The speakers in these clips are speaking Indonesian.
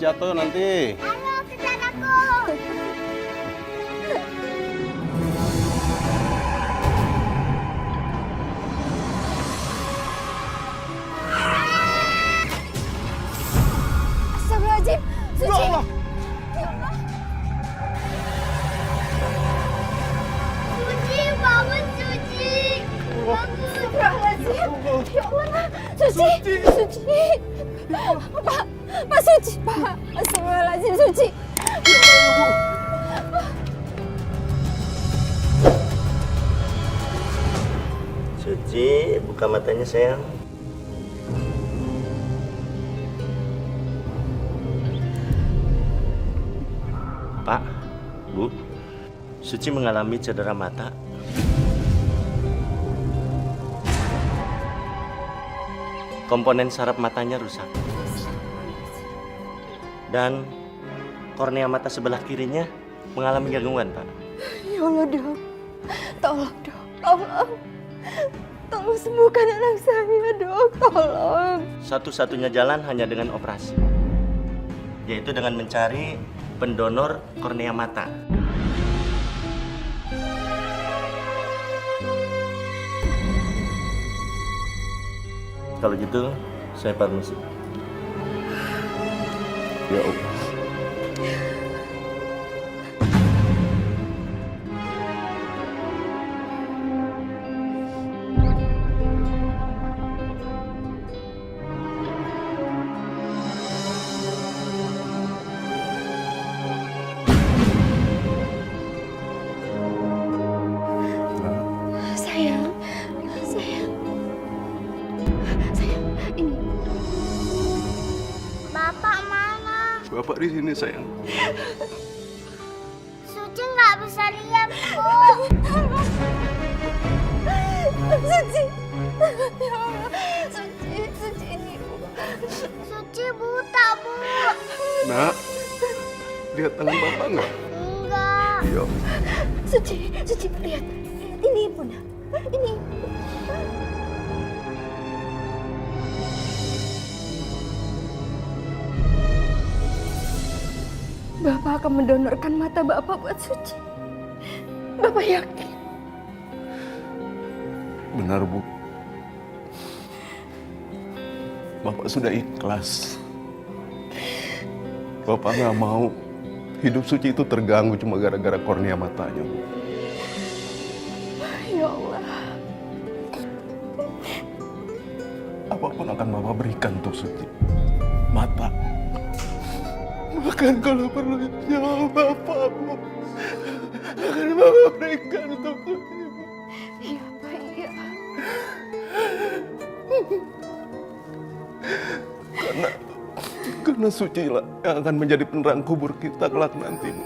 jatuh nanti. Ayo, kejar aku. Astagfirullahaladzim, Suci. Ya Allah. Ya Allah. Suci, bangun Suci. Bangun. Astagfirullahaladzim. Ya Allah, Suci. Suci. Pak Suci, Pak. Astagfirullahaladzim, Suci. Suci, buka matanya sayang. Pak, Bu, Suci mengalami cedera mata. Komponen saraf matanya rusak. Dan kornea mata sebelah kirinya mengalami gangguan, Pak. Ya Allah, Dok. Tolong, Dok. Tolong. Tolong sembuhkan anak saya, Dok. Tolong. Satu-satunya jalan hanya dengan operasi, yaitu dengan mencari pendonor kornea mata. Kalau gitu, saya permisi. Ya Allah. Sayang. Ini. Bapak mana? Bapak di sini sayang. Suci nggak bisa lihat, Bu. Suci. Ya Allah. Suci ini. Suci buta, Bu. Nak, lihat tangan bapak nggak? Enggak. Iya. Suci, lihat. Ini Ibu, Nak. Ini Ibu. Bapak akan mendonorkan mata Bapak buat Suci. Bapak yakin? Benar, Bu. Bapak sudah ikhlas. Bapak nggak mau hidup Suci itu terganggu cuma gara-gara kornea matanya, Bu. Ya Allah. Apapun akan Bapak berikan untuk Suci. Mata. Bahkan kalau perlu nyawa Bapak, Bu. Akan Bapak berikan untuk Suci, Bu. Iya, Pak, iya. Karena Suci lah yang akan menjadi penerang kubur kita kelak nanti, Bu.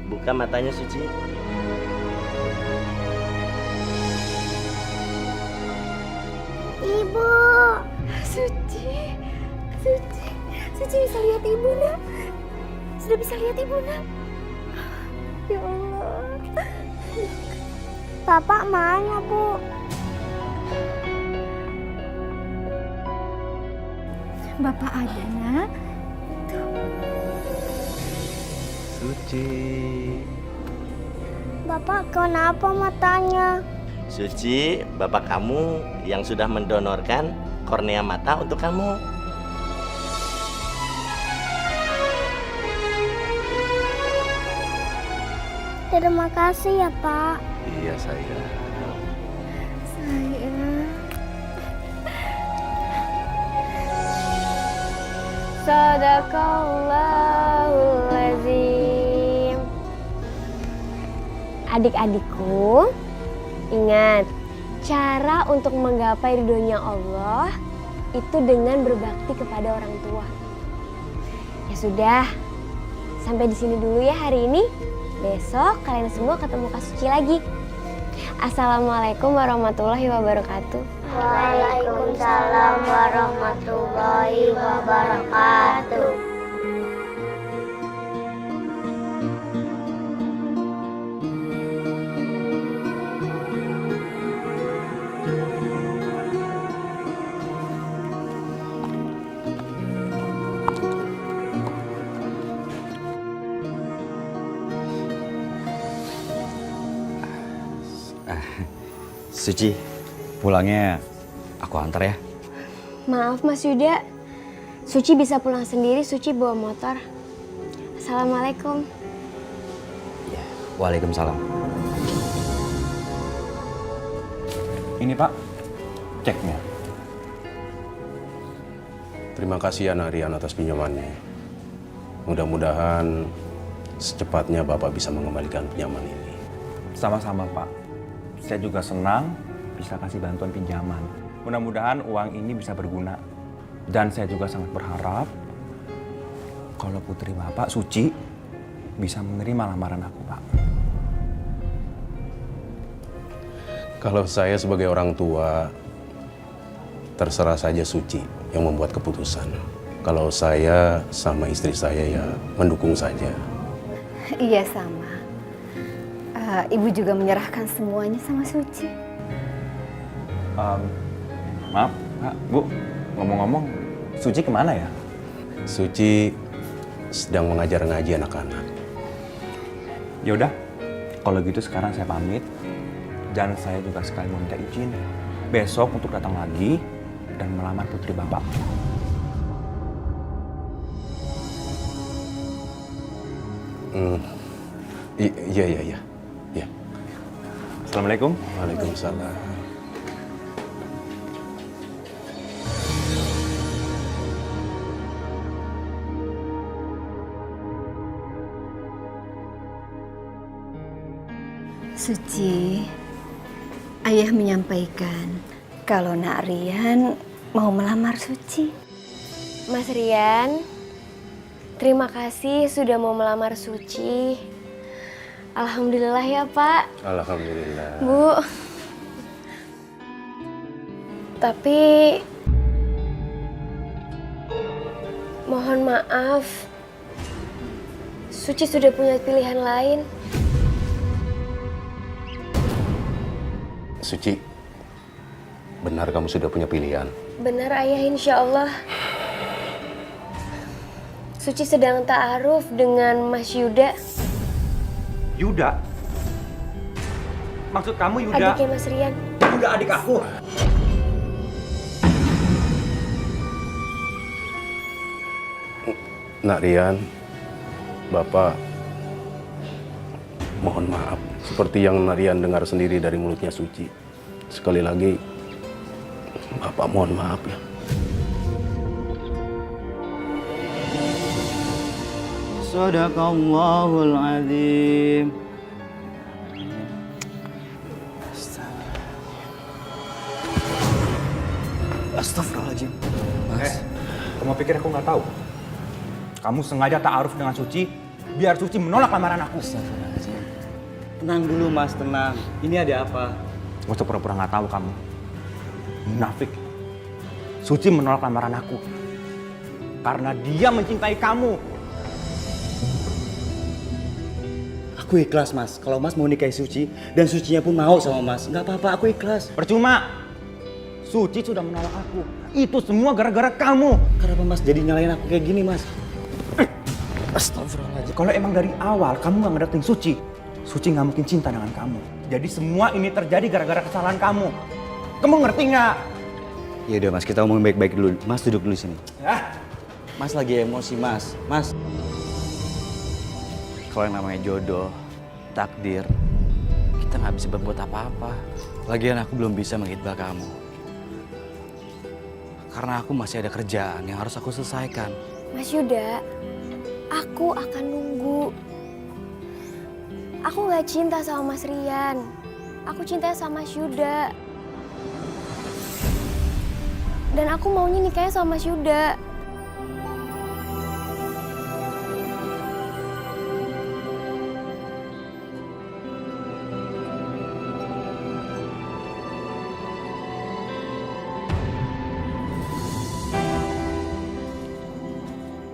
Buka matanya, Suci. Ibu. Suci bisa lihat Ibu, Nak. Sudah bisa lihat Ibu, Nak. Ya Allah. Bapak mana, Bu? Bapak ada, Nak. Suci. Bapak kenapa matanya? Suci, bapak kamu yang sudah mendonorkan kornea mata untuk kamu. Terima kasih ya, Pak. Iya, sayang. Sayang. Sadaqallahul azim. Adik-adikku, ingat, cara untuk menggapai ridhonya Allah itu dengan berbakti kepada orang tua. Ya sudah, sampai di sini dulu ya hari ini. Besok kalian semua ketemu Kak Suci lagi. Assalamualaikum warahmatullahi wabarakatuh. Waalaikumsalam warahmatullahi wabarakatuh. Suci, pulangnya aku antar ya. Maaf Mas Yuda, Suci bisa pulang sendiri, Suci bawa motor. Assalamualaikum. Ya, waalaikumsalam. Ini Pak, ceknya. Terima kasih ya Narian atas pinjamannya. Mudah-mudahan secepatnya Bapak bisa mengembalikan pinjaman ini. Sama-sama Pak. Saya juga senang bisa kasih bantuan pinjaman. Mudah-mudahan uang ini bisa berguna. Dan saya juga sangat berharap kalau putri Bapak, Suci, bisa menerima lamaran aku, Pak. Kalau saya sebagai orang tua, terserah saja Suci yang membuat keputusan. Kalau saya sama istri saya ya mendukung saja. Iya sama. Ibu juga menyerahkan semuanya sama Suci. Maaf, Pak, Bu. Ngomong-ngomong, Suci kemana ya? Suci sedang mengajar ngaji anak-anak. Yaudah, kalau gitu sekarang saya pamit. Dan saya juga sekali mau minta izin besok untuk datang lagi dan melamar putri Bapak. Iya. Assalamualaikum. Waalaikumsalam. Suci, ayah menyampaikan kalau Nak Rian mau melamar Suci. Mas Rian, terima kasih sudah mau melamar Suci. Alhamdulillah ya Pak. Alhamdulillah. Bu. Tapi mohon maaf. Suci sudah punya pilihan lain. Suci, benar kamu sudah punya pilihan? Benar ayah, insya Allah. Suci sedang ta'aruf dengan Mas Yuda. Yuda? Maksud kamu Yuda? Adiknya Mas Rian. Yuda adik aku? Nak Rian, Bapak mohon maaf. Seperti yang Nak Rian dengar sendiri dari mulutnya Suci. Sekali lagi, Bapak mohon maaf ya. Sadaqallahul azim. Astagfirullahaladzim. Mas. Kamu pikir aku nggak tahu? Kamu sengaja ta'aruf dengan Suci, biar Suci menolak lamaran aku. Astagfirullahaladzim. Tenang dulu Mas, tenang. Ini ada apa? Gak usah pura-pura nggak tahu kamu. Munafik. Suci menolak lamaran aku. Karena dia mencintai kamu. Aku ikhlas Mas, kalau Mas mau nikahi Suci dan Sucinya pun mau sama Mas. Nggak apa-apa, aku ikhlas. Percuma. Suci sudah menolak aku. Itu semua gara-gara kamu. Kenapa Mas jadi nyalain aku kayak gini Mas? Astagfirullahaladzim. Kalau emang dari awal kamu nggak ngedating Suci, Suci nggak mungkin cinta dengan kamu. Jadi semua ini terjadi gara-gara kesalahan kamu. Kamu ngerti nggak? Ya udah Mas, kita ngomong baik-baik dulu. Mas duduk dulu sini. Ya. Mas lagi emosi Mas. Mas. Kalau yang namanya jodoh, takdir, kita nggak bisa berbuat apa-apa. Lagian aku belum bisa menghitbah kamu. Karena aku masih ada kerjaan yang harus aku selesaikan. Mas Yuda, aku akan nunggu. Aku gak cinta sama Mas Rian. Aku cinta sama Mas Yuda. Dan aku maunya nikahnya sama Mas Yuda.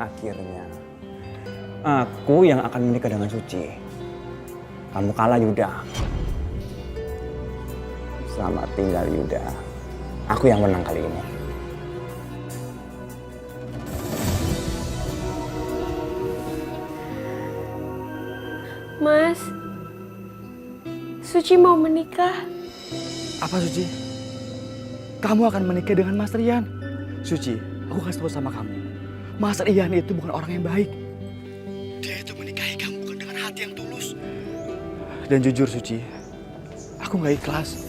Akhirnya, aku yang akan menikah dengan Suci. Kamu kalah, Yuda. Selamat tinggal, Yuda. Aku yang menang kali ini. Mas, Suci mau menikah. Apa Suci? Kamu akan menikah dengan Mas Rian. Suci, aku kasih tahu sama kamu. Mas Rian itu bukan orang yang baik. Dia itu menikahi kamu bukan dengan hati yang tulus. Dan jujur Suci, aku gak ikhlas.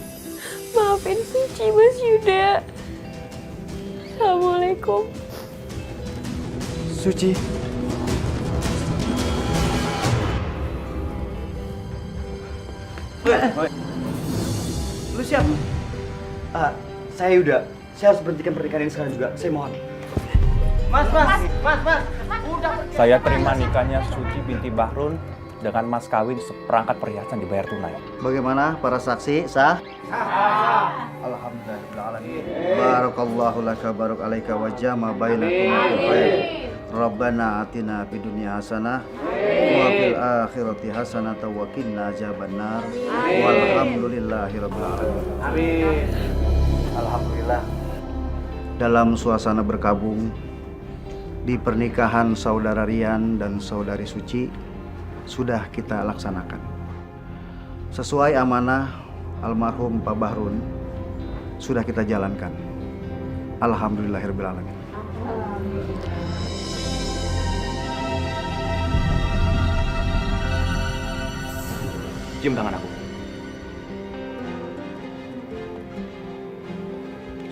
Maafin Suci, Mas Yuda. Assalamualaikum. Suci. Lu siapa? Saya Yuda. Saya harus berhentikan pernikahan ini sekarang juga. Saya mohon. Mas. Saya terima nikahnya Suci binti Bahrun dengan mas kawin seperangkat perhiasan dibayar tunai. Bagaimana para saksi? Sah? Alhamdulillah. Barakallahu laka barok alaika wa jama bainakum fil khair. Rabbana atina fid dunya hasanah wa fil akhirati hasanah wa qina adzabannar. Walhamdulillahi rabbil alamin. Amin. Alhamdulillah. Dalam suasana berkabung di pernikahan saudara Rian dan saudari Suci sudah kita laksanakan. Sesuai amanah almarhum Pak Bahrun sudah kita jalankan. Alhamdulillahirabbil alamin. Cium tangan aku.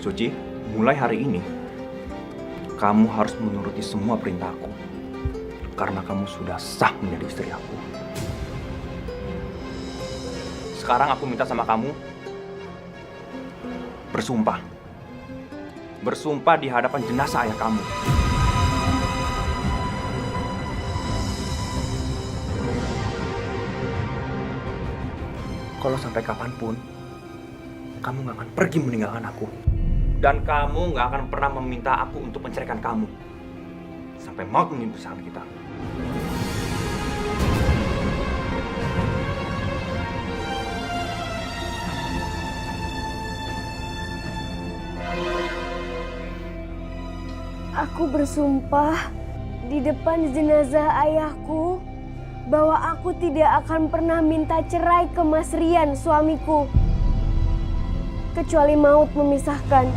Suci, mulai hari ini kamu harus menuruti semua perintahku. Karena kamu sudah sah menjadi istri aku. Sekarang aku minta sama kamu bersumpah. Bersumpah di hadapan jenazah ayah kamu. Kalau sampai kapanpun, kamu gak akan pergi meninggalkan aku. Dan kamu gak akan pernah meminta aku untuk menceraikan kamu. Sampai maut memisahkan kita. Aku bersumpah di depan jenazah ayahku bahwa aku tidak akan pernah minta cerai ke Mas Rian, suamiku. Kecuali maut memisahkan.